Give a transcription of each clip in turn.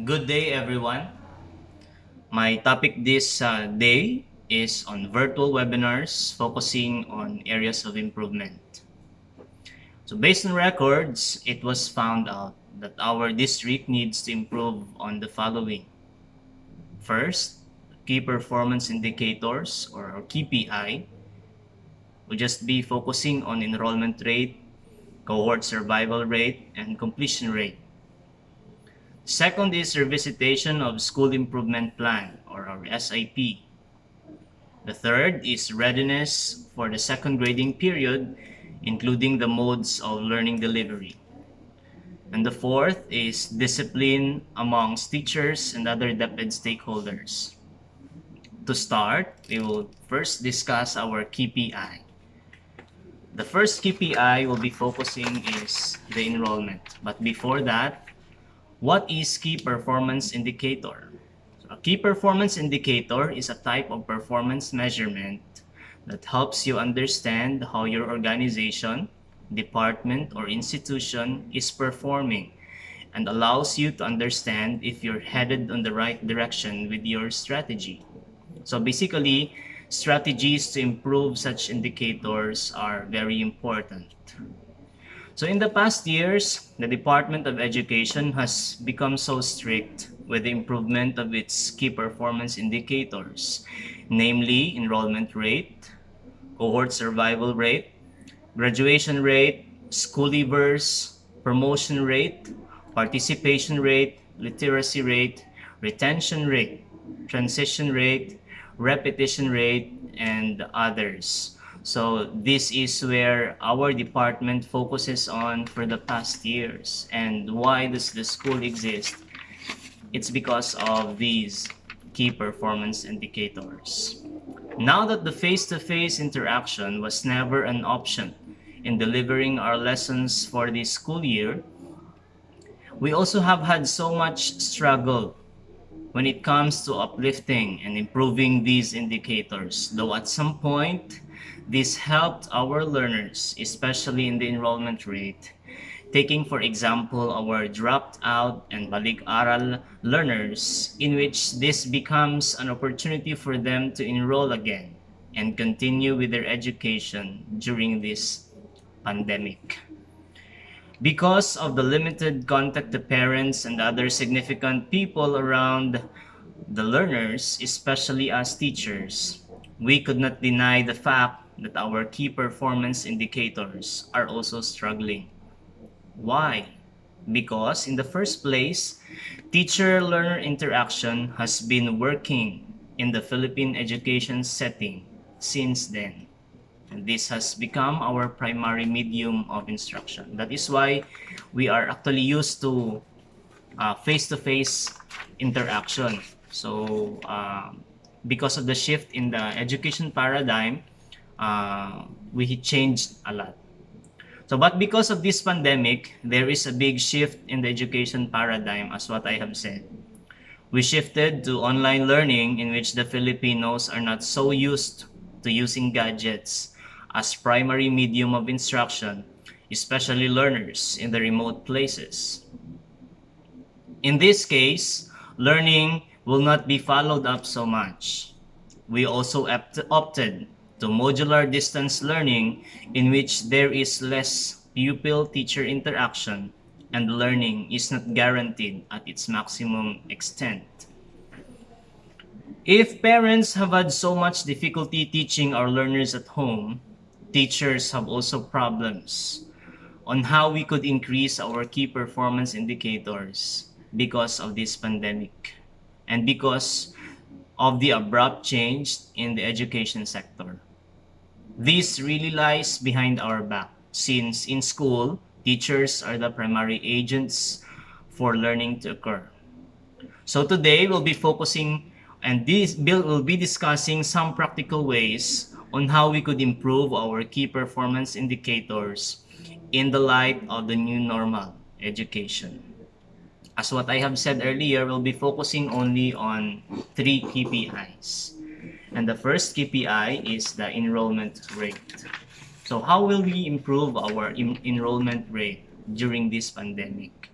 Good day, everyone. My topic this day is on virtual webinars focusing on areas of improvement. So, based on records, it was found out that our district needs to improve on the following. First, key performance indicators or KPI will just be focusing on enrollment rate, cohort survival rate, and completion rate. Second is revisitation of School Improvement Plan or our SIP. The third is readiness for the second grading period, including the modes of learning delivery. And the fourth is discipline amongst teachers and other DepEd stakeholders. To start, we will first discuss our KPI. The first KPI we'll be focusing is the enrollment. But before that, what is key performance indicator? So a key performance indicator is a type of performance measurement that helps you understand how your organization, department, or institution is performing and allows you to understand if you're headed on the right direction with your strategy. So basically, strategies to improve such indicators are very important. So in the past years, the Department of Education has become so strict with the improvement of its key performance indicators, namely enrollment rate, cohort survival rate, graduation rate, school leavers, promotion rate, participation rate, literacy rate, retention rate, transition rate, repetition rate, and others. So this is where our department focuses on for the past years. And why does the school exist? It's because of these key performance indicators. Now that the face-to-face interaction was never an option in delivering our lessons for this school year, we also have had so much struggle when it comes to uplifting and improving these indicators, though at some point, this helped our learners, especially in the enrollment rate. Taking, for example, our dropped out and balik-aral learners, in which this becomes an opportunity for them to enroll again and continue with their education during this pandemic. Because of the limited contact to parents and other significant people around the learners, especially as teachers, we could not deny the fact that our key performance indicators are also struggling. Why? Because in the first place, teacher-learner interaction has been working in the Philippine education setting since then. And this has become our primary medium of instruction. That is why we are actually used to face-to-face interaction. So because of the shift in the education paradigm, we changed a lot. So, but because of this pandemic, there is a big shift in the education paradigm, as what I have said. We shifted to online learning, in which the Filipinos are not so used to using gadgets as primary medium of instruction, especially learners in the remote places. In this case, learning will not be followed up so much. We also opted to modular distance learning, in which there is less pupil-teacher interaction and learning is not guaranteed at its maximum extent. If parents have had so much difficulty teaching our learners at home, teachers have also problems on how we could increase our key performance indicators because of this pandemic and because of the abrupt change in the education sector. This really lies behind our back, since in school, teachers are the primary agents for learning to occur. So today, we'll be focusing and we'll be discussing some practical ways on how we could improve our key performance indicators in the light of the new normal education. As what I have said earlier, we'll be focusing only on 3 KPIs. And the first KPI is the enrollment rate. So how will we improve our enrollment rate during this pandemic?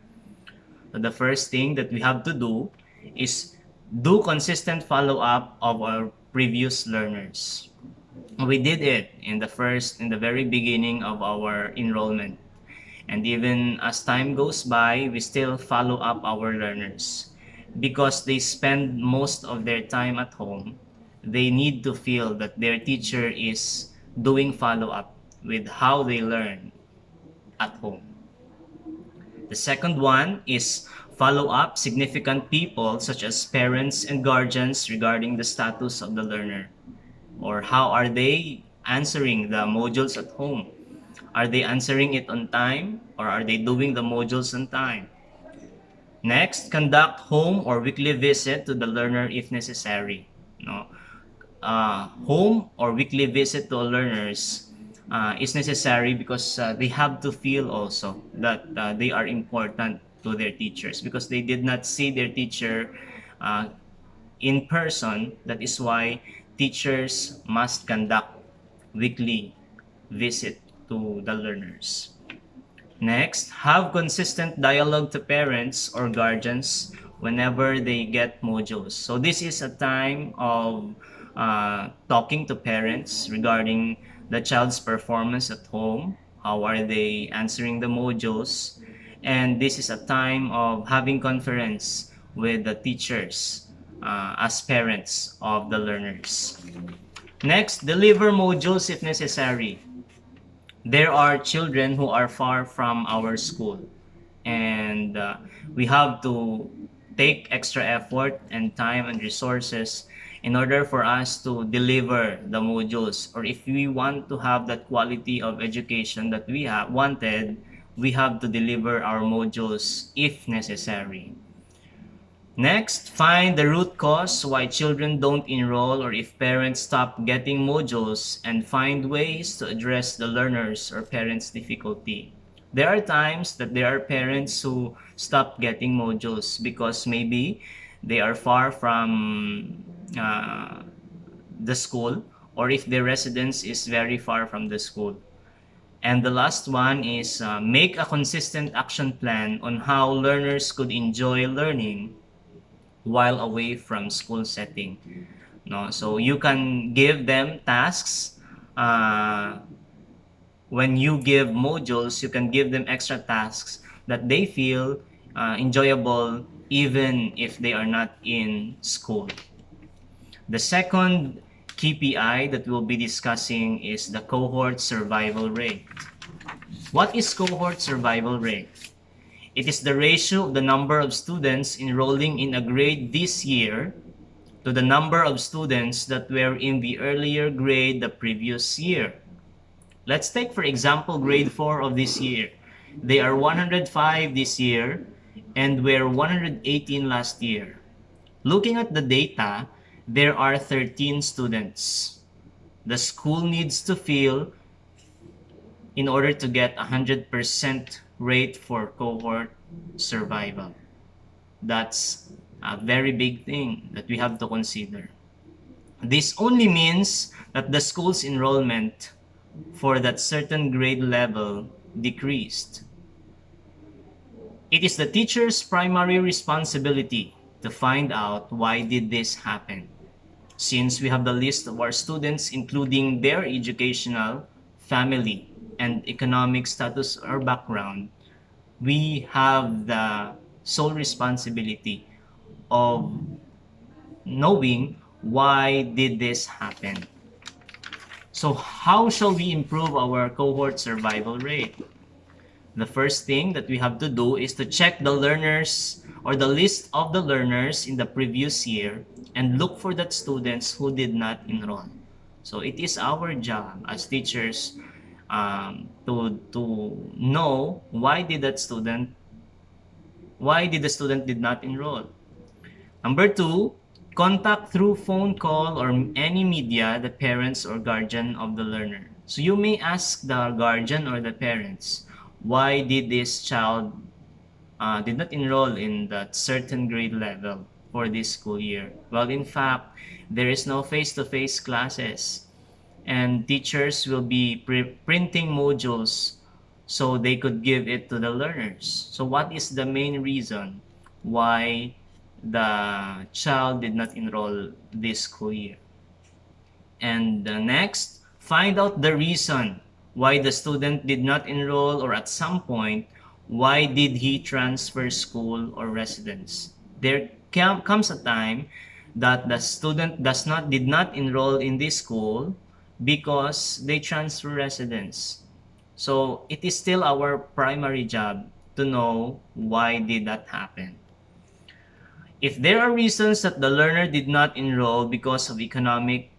So the first thing that we have to do is do consistent follow-up of our previous learners. We did it in the very beginning of our enrollment. And even as time goes by, we still follow up our learners. Because they spend most of their time at home, they need to feel that their teacher is doing follow up with how they learn at home. The second one is follow up significant people such as parents and guardians regarding the status of the learner, or how are they answering the modules at home. Are they answering it on time, or are they doing the modules on time? Next, conduct home or weekly visit to the learner if necessary. No, home or weekly visit to learners is necessary because they have to feel also that they are important to their teachers, because they did not see their teacher uh, in person. That is why teachers must conduct weekly visit to the learners. Next, have consistent dialogue to parents or guardians whenever they get modules. So this is a time of talking to parents regarding the child's performance at home. How are they answering the modules? And this is a time of having conference with the teachers as parents of the learners. Next, deliver modules if necessary. There are children who are far from our school, and we have to take extra effort and time and resources in order for us to deliver the modules, or if we want to have that quality of education that we have wanted, we have to deliver our modules if necessary. Next, find the root cause why children don't enroll or if parents stop getting modules, and find ways to address the learners or parents' difficulty. There are times that there are parents who stop getting modules because maybe they are far from the school, or if their residence is very far from the school. And the last one is make a consistent action plan on how learners could enjoy learning while away from school setting. No, so you can give them tasks. When you give modules, you can give them extra tasks that they feel enjoyable even if they are not in school. The second KPI that we'll be discussing is the cohort survival rate. What is cohort survival rate? It is the ratio of the number of students enrolling in a grade this year to the number of students that were in the earlier grade the previous year. Let's take, for example, grade 4 of this year. They are 105 this year and were 118 last year. Looking at the data, there are 13 students. The school needs to fill in order to get 100% rate for cohort survival. That's a very big thing that we have to consider. This only means that the school's enrollment for that certain grade level decreased. It is the teacher's primary responsibility to find out why did this happen. Since we have the list of our students including their educational, family, and economic status or background, we have the sole responsibility of knowing why did this happen. So how shall we improve our cohort survival rate? The first thing that we have to do is to check the learners or the list of the learners in the previous year and look for that students who did not enroll. So it is our job as teachers to know why did the student did not enroll. Number 2, contact through phone call or any media the parents or guardian of the learner. So you may ask the guardian or the parents, why did this child did not enroll in that certain grade level for this school year? Well, in fact, there is no face-to-face classes, and teachers will be printing modules so they could give it to the learners. So what is the main reason why the child did not enroll this school year? And next, find out the reason why the student did not enroll, or at some point, why did he transfer school or residence. There comes a time that the student did not enroll in this school because they transfer residence. So it is still our primary job to know why did that happen. If there are reasons that the learner did not enroll because of economic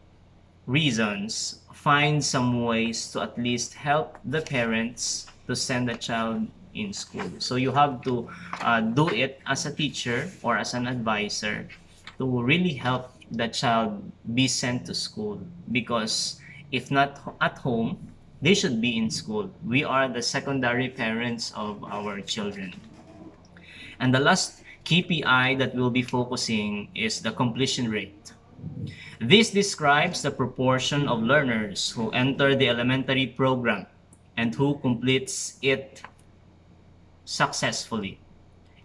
reasons, find some ways to at least help the parents to send the child in school. So you have to do it as a teacher or as an advisor to really help the child be sent to school, because if not at home, they should be in school. We are the secondary parents of our children. And the last KPI that we'll be focusing is the completion rate. This describes the proportion of learners who enter the elementary program and who completes it successfully.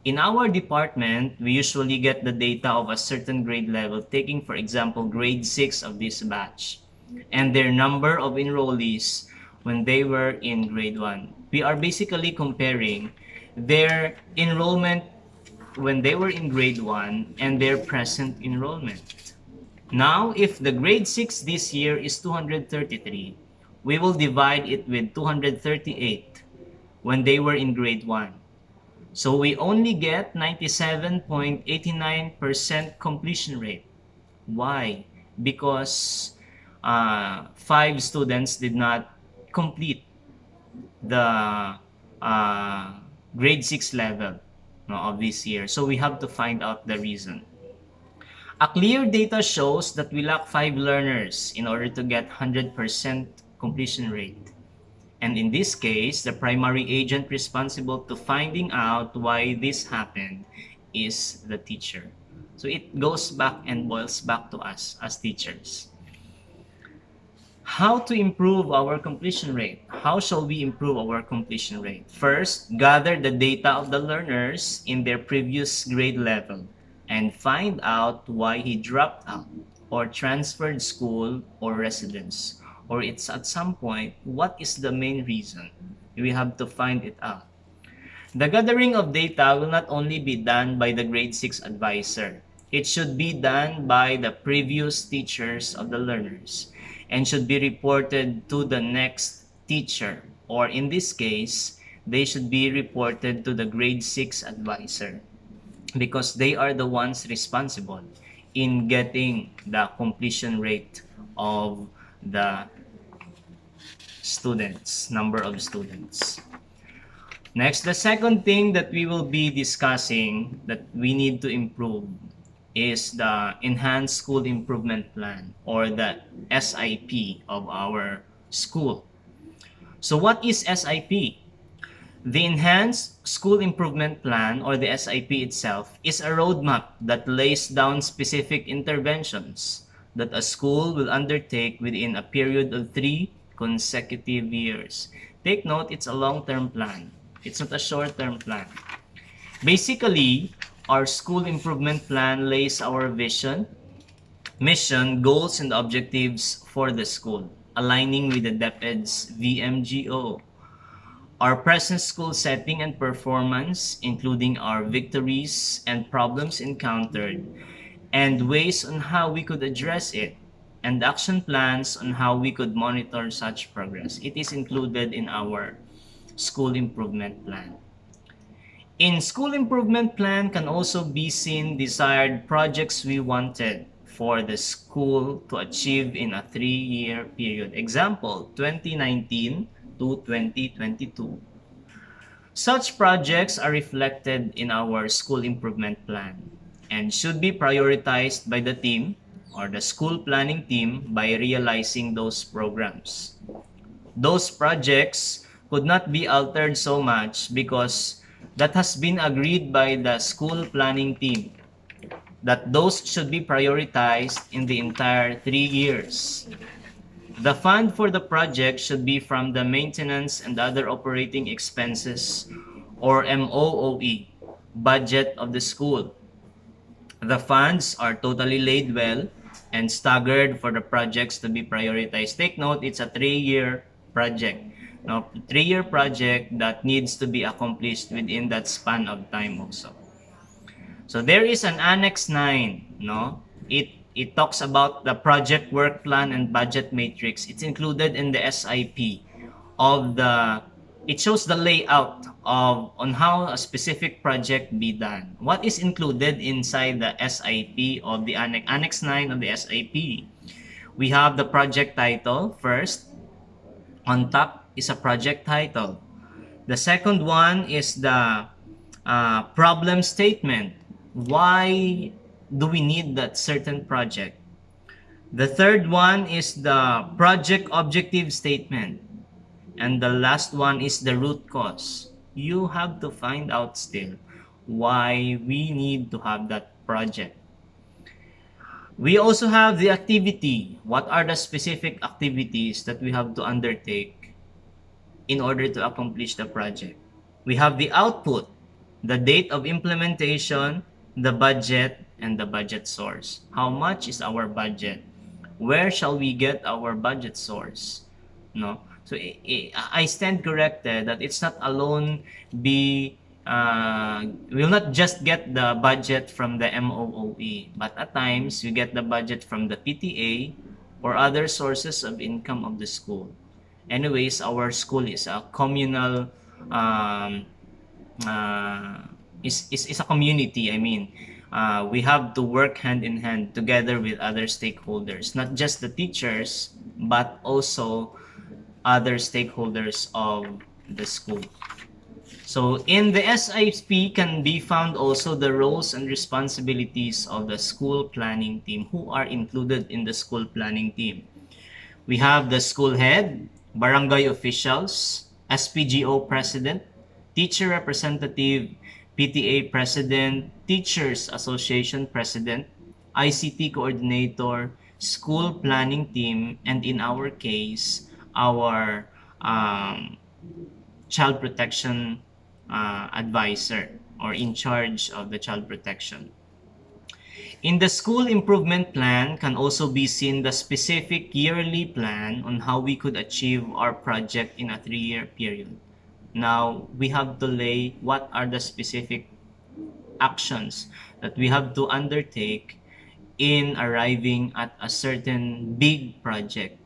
In our department, we usually get the data of a certain grade level, taking for example grade 6 of this batch, and their number of enrollees when they were in grade 1. We are basically comparing their enrollment when they were in grade 1 and their present enrollment. Now, if the grade 6 this year is 233, we will divide it with 238 when they were in grade 1. So we only get 97.89% completion rate. Why? Because 5 students did not complete the grade 6 level of this year. So we have to find out the reason. A clear data shows that we lack 5 learners in order to get 100% completion rate. And in this case, the primary agent responsible to finding out why this happened is the teacher. So it goes back and boils back to us as teachers. How to improve our completion rate? How shall we improve our completion rate? First, gather the data of the learners in their previous grade level and find out why he dropped out or transferred school or residence, or it's at some point, what is the main reason? We have to find it out. The gathering of data will not only be done by the grade 6 advisor. It should be done by the previous teachers of the learners and should be reported to the next teacher, or in this case, they should be reported to the grade 6 advisor, because they are the ones responsible in getting the completion rate of the students, number of students. Next, the second thing that we will be discussing that we need to improve is the Enhanced School Improvement Plan, or the SIP of our school. So what is SIP? The Enhanced School Improvement Plan, or the SIP itself, is a roadmap that lays down specific interventions that a school will undertake within a period of 3 consecutive years. Take note, it's a long-term plan. It's not a short-term plan. Basically, our school improvement plan lays our vision, mission, goals, and objectives for the school, aligning with the DepEd's VMGO. Our present school setting and performance, including our victories and problems encountered, and ways on how we could address it, and action plans on how we could monitor such progress. It is included in our school improvement plan. In school improvement plan can also be seen desired projects we wanted for the school to achieve in a 3-year period. Example, 2019 to 2022. Such projects are reflected in our school improvement plan and should be prioritized by the team or the school planning team by realizing those programs. Those projects could not be altered so much because that has been agreed by the school planning team that those should be prioritized in the entire 3 years. The fund for the project should be from the maintenance and other operating expenses, or MOOE, budget of the school. The funds are totally laid well and staggered for the projects to be prioritized. Take note, it's a 3-year project. Now, 3-year project that needs to be accomplished within that span of time also. So there is an Annex 9, no? It talks about the project work plan and budget matrix. It's included in the SIP of the it shows the layout of on how a specific project be done. What is included inside the SIP of the Annex 9 of the SIP? We have the project title first. On top is a project title. The second one is the problem statement. Why do we need that certain project? The third one is the project objective statement. And the last one is the root cause. You have to find out still why we need to have that project. We also have the activity. What are the specific activities that we have to undertake in order to accomplish the project? We have the output, the date of implementation, the budget, and the budget source. How much is our budget? Where shall we get our budget source? No. So I stand corrected that it's not alone be we will not just get the budget from the MOOE, but at times we get the budget from the PTA or other sources of income of the school. Anyways, our school is a communal um, is a community. I mean, we have to work hand in hand together with other stakeholders, not just the teachers, but also other stakeholders of the school. So in the SIP can be found also the roles and responsibilities of the school planning team. Who are included in the school planning team? We have the school head, barangay officials, SPGO president, teacher representative, PTA president, teachers association president, ICT coordinator, school planning team, and in our case, our child protection advisor or in charge of the child protection. In the school improvement plan can also be seen the specific yearly plan on how we could achieve our project in a 3-year period. Now, we have to lay what are the specific actions that we have to undertake in arriving at a certain big project.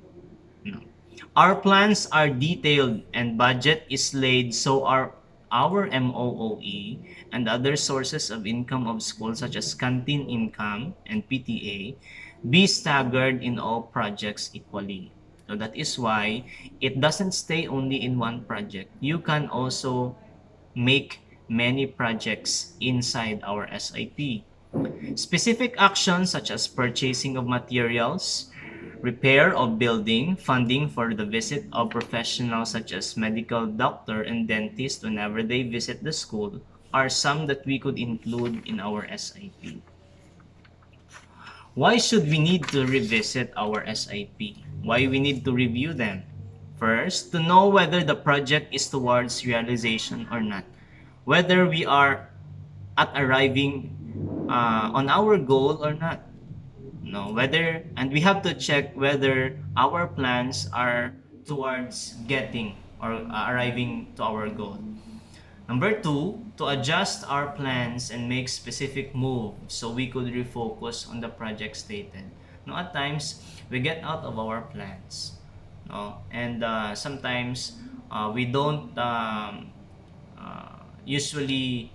Our plans are detailed and budget is laid so our MOOE and other sources of income of schools such as canteen income and PTA be staggered in all projects equally. So that is why it doesn't stay only in one project. You can also make many projects inside our SIP. Specific actions such as purchasing of materials, repair of building, funding for the visit of professionals such as medical doctor and dentist whenever they visit the school are some that we could include in our SIP. Why should we need to revisit our SIP? Why we need to review them? First, to know whether the project is towards realization or not. Whether we are at arriving on our goal or not. No, whether, and we have to check whether our plans are towards getting or arriving to our goal. Number 2, to adjust our plans and make specific moves so we could refocus on the project stated. No, at times we get out of our plans. No, and sometimes we don't usually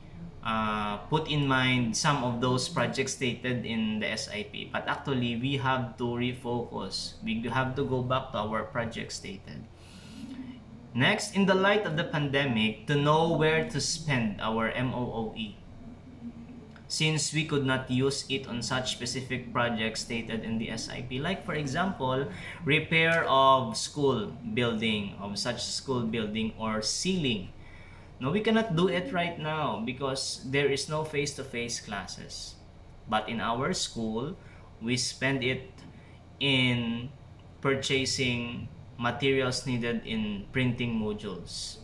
put in mind some of those projects stated in the SIP, but actually we have to refocus. We have to go back to our project stated. Next, in the light of the pandemic, to know where to spend our MOOE. Since we could not use it on such specific projects stated in the SIP, like for example, repair of school building, of such school building or ceiling. No, we cannot do it right now because there is no face-to-face classes. But in our school, we spend it in purchasing materials needed in printing modules.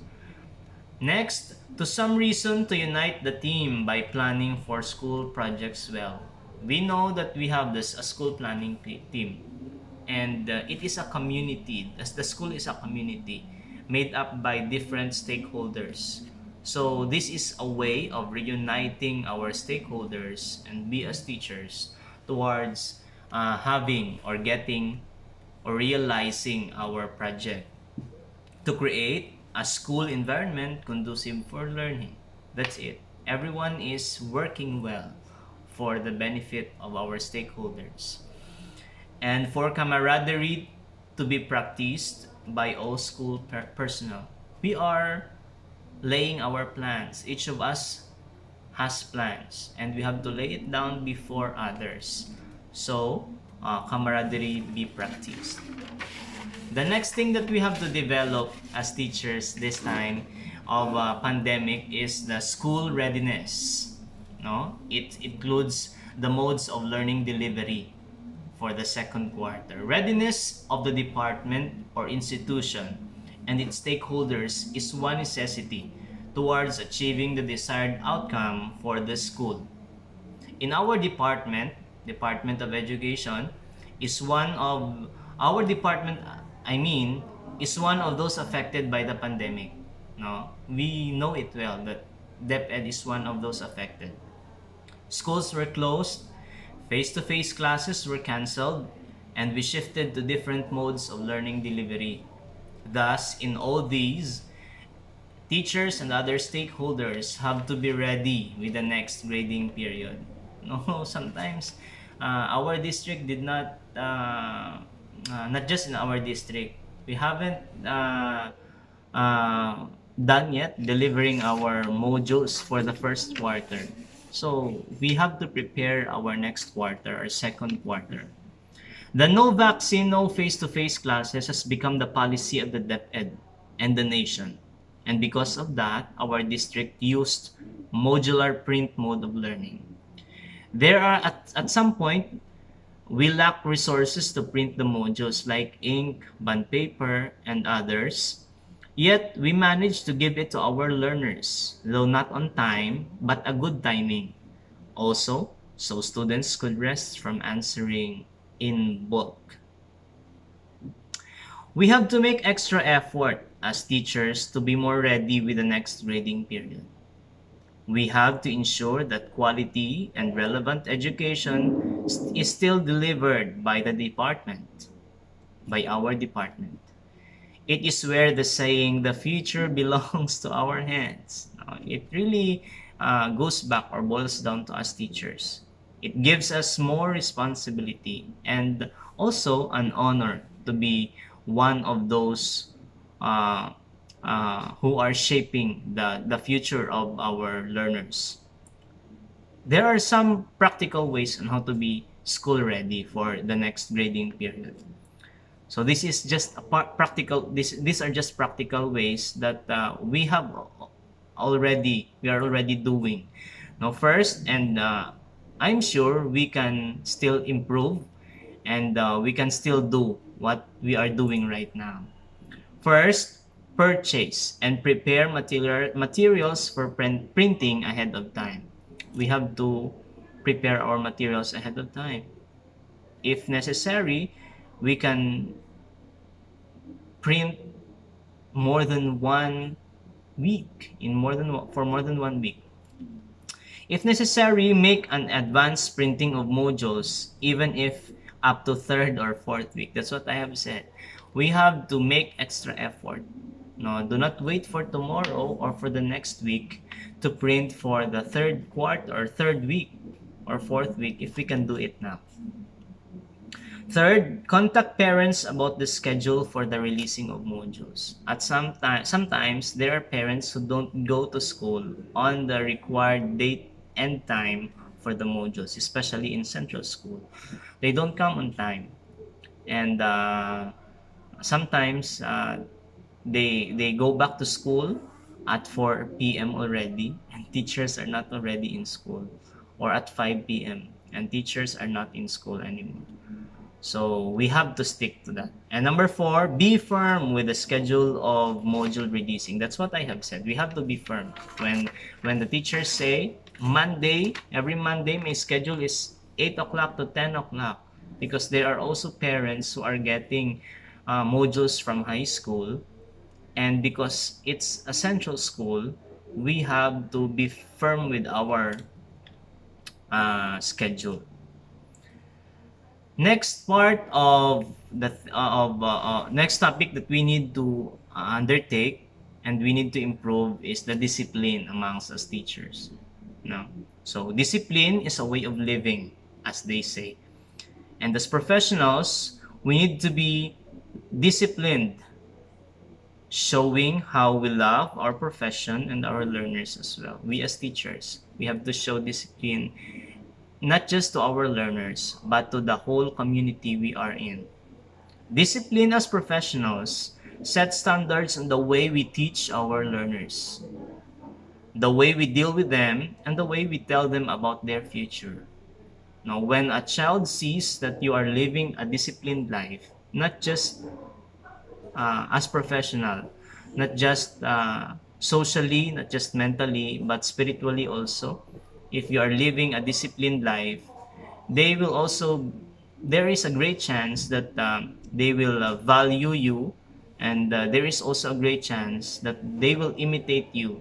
Next, to some reason to unite the team by planning for school projects well. We know that we have this a school planning team, and it is a community, as the school is a community made up by different stakeholders. So this is a way of reuniting our stakeholders and we as teachers towards having or getting or realizing our project to create a school environment conducive for learning. That's it. Everyone is working well for the benefit of our stakeholders. And for camaraderie to be practiced by all school personnel. We are laying our plans. Each of us has plans and we have to lay it down before others. So, camaraderie be practiced. The next thing that we have to develop as teachers this time of pandemic is the school readiness. No, it includes the modes of learning delivery for the second quarter. Readiness of the department or institution and its stakeholders is one necessity towards achieving the desired outcome for the school. In our department, Department of Education, is one of our department, I mean, is one of those affected by the pandemic. No, we know it well that DepEd is one of those affected. Schools were closed, face-to-face classes were canceled, and we shifted to different modes of learning delivery. Thus, in all these, teachers and other stakeholders have to be ready with the next grading period. No, sometimes our district did not just in our district, we haven't done yet delivering our modules for the first quarter. So we have to prepare our next quarter, our second quarter. The no vaccine, no face-to-face classes has become the policy of the DepEd and the nation. And because of that, our district used modular print mode of learning. There are, at some point, we lack resources to print the modules like ink, bond paper, and others. Yet, we managed to give it to our learners, though not on time, but a good timing. Also, so students could rest from answering in bulk. We have to make extra effort as teachers to be more ready with the next grading period. We have to ensure that quality and relevant education is still delivered by the department, by our department. It is where the saying, the future belongs to our hands. It really goes back or boils down to us teachers. It gives us more responsibility and also an honor to be one of those who are shaping the future of our learners. There are some practical ways on how to be school ready for the next grading period. So this is just a practical. These are just practical ways that we are already doing. Now, first, and I'm sure we can still improve, and we can still do what we are doing right now. First, purchase and prepare materials for printing ahead of time. We have to prepare our materials ahead of time. If necessary, we can print more than 1 week for more than 1 week. If necessary, make an advanced printing of modules even if up to third or fourth week. That's what I have said. We have to make extra effort. No, do not wait for tomorrow or for the next week to print for the third quarter or third week or fourth week if we can do it now. Third, contact parents about the schedule for the releasing of modules. Sometimes there are parents who don't go to school on the required date and time for the modules, especially in central school. They don't come on time, and sometimes they go back to school at 4 p.m. already, and teachers are not already in school, or at 5 p.m. and teachers are not in school anymore. So we have to stick to that. And number 4, be firm with the schedule of module releasing. That's what I have said. We have to be firm. When the teachers say Monday, every Monday my schedule is 8 o'clock to 10 o'clock, because there are also parents who are getting modules from high school, and because it's a central school, we have to be firm with our schedule. Next part of the next topic that we need to undertake and we need to improve is the discipline amongst us teachers. No? So discipline is a way of living, as they say. And as professionals, we need to be disciplined, showing how we love our profession and our learners as well. We as teachers, we have to show discipline not just to our learners, but to the whole community we are in. Discipline as professionals sets standards on the way we teach our learners, the way we deal with them, and the way we tell them about their future. Now, when a child sees that you are living a disciplined life, not just as professional, not just socially, not just mentally, but spiritually also, if you are living a disciplined life, they will also, there is a great chance that they will value you, and there is also a great chance that they will imitate you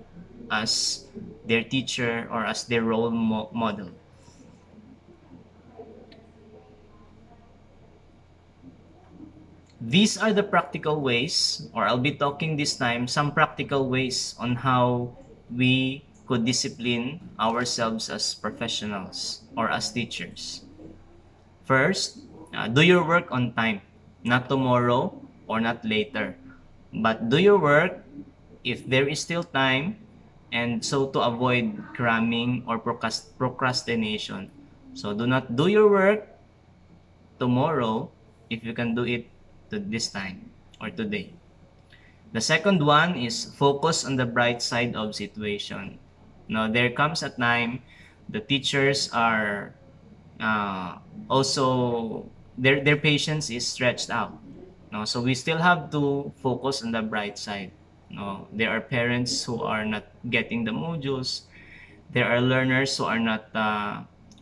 as their teacher or as their role model. These are the practical ways, or I'll be talking this time some practical ways on how we could discipline ourselves as professionals or as teachers. First, do your work on time, not tomorrow or not later, but do your work if there is still time, and so to avoid cramming or procrastination. So do not do your work tomorrow if you can do it to this time or today. The second one is focus on the bright side of situation. Now, there comes a time the teachers are also, their patience is stretched out. No, so we still have to focus on the bright side. No, there are parents who are not getting the modules. There are learners who are not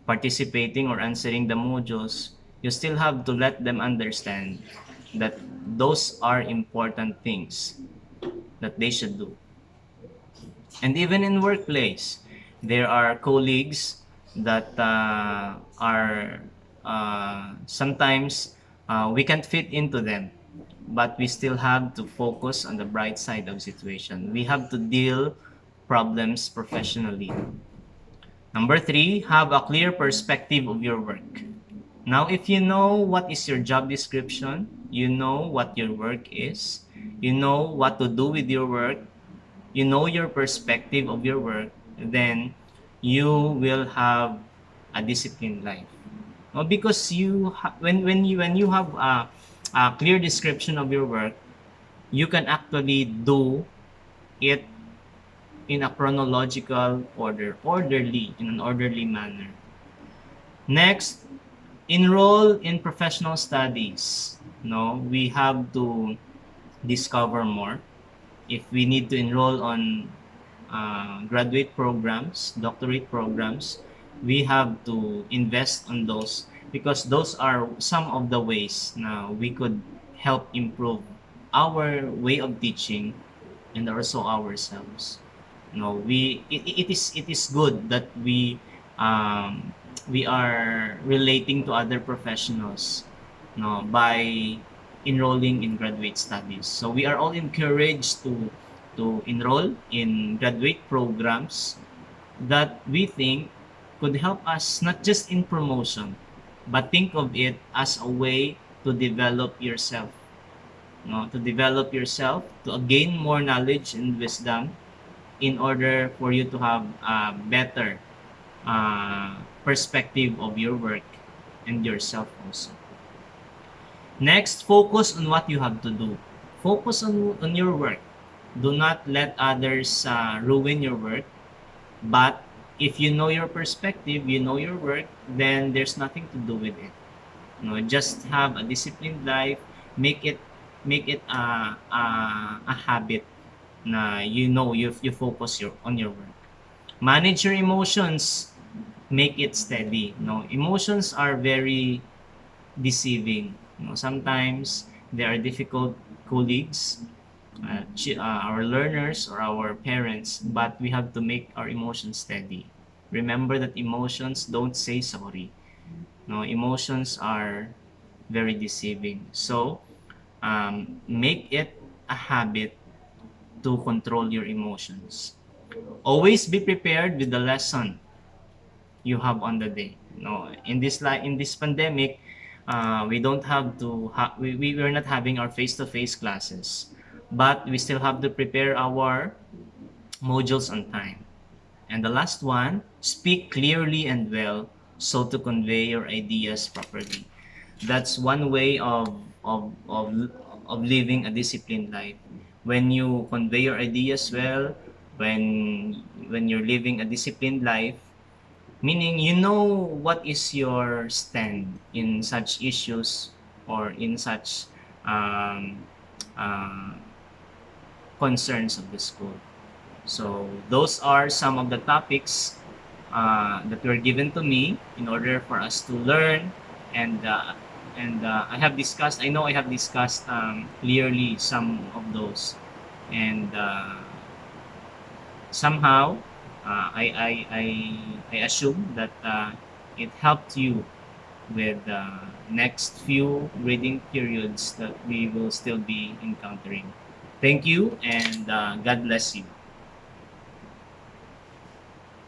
participating or answering the modules. You still have to let them understand that those are important things that they should do. And even in workplace, there are colleagues that are sometimes we can't fit into them, but we still have to focus on the bright side of situation. We have to deal problems professionally. Number 3, have a clear perspective of your work. Now, if you know what is your job description, you know what your work is, you know what to do with your work, you know your perspective of your work, then you will have a disciplined life. No, because when you have a clear description of your work, you can actually do it in a chronological order, in an orderly manner. Next, enroll in professional studies. No, we have to discover more. If we need to enroll on graduate programs, doctorate programs, we have to invest on those, because those are some of the ways now we could help improve our way of teaching and also ourselves. No, it is good that we are relating to other professionals, no, by enrolling in graduate studies. So we are all encouraged to enroll in graduate programs that we think could help us not just in promotion, but think of it as a way to develop yourself. No, to develop yourself, to gain more knowledge and wisdom in order for you to have a better perspective of your work and yourself also. Next, focus on what you have to do. Focus on your work. Do not let others ruin your work. But if you know your perspective, you know your work, then there's nothing to do with it. No, just have a disciplined life. Make it a habit na you focus on your work. Manage your emotions. Make it steady. No, emotions are very deceiving. Sometimes there are difficult colleagues, our learners or our parents, but we have to make our emotions steady. Remember that emotions don't say sorry. No, emotions are very deceiving. So, make it a habit to control your emotions. Always be prepared with the lesson you have on the day. No, in this pandemic, we don't have to we are not having our face-to-face classes, but we still have to prepare our modules on time. And the last one, speak clearly and well so to convey your ideas properly. That's one way of living a disciplined life. When you convey your ideas well, when you're living a disciplined life, meaning you know what is your stand in such issues or in such um, uh, concerns of the school. So those are some of the topics that were given to me in order for us to learn, and I know I have discussed clearly some of those, and somehow I assume that it helped you with next few reading periods that we will still be encountering. Thank you, and God bless you.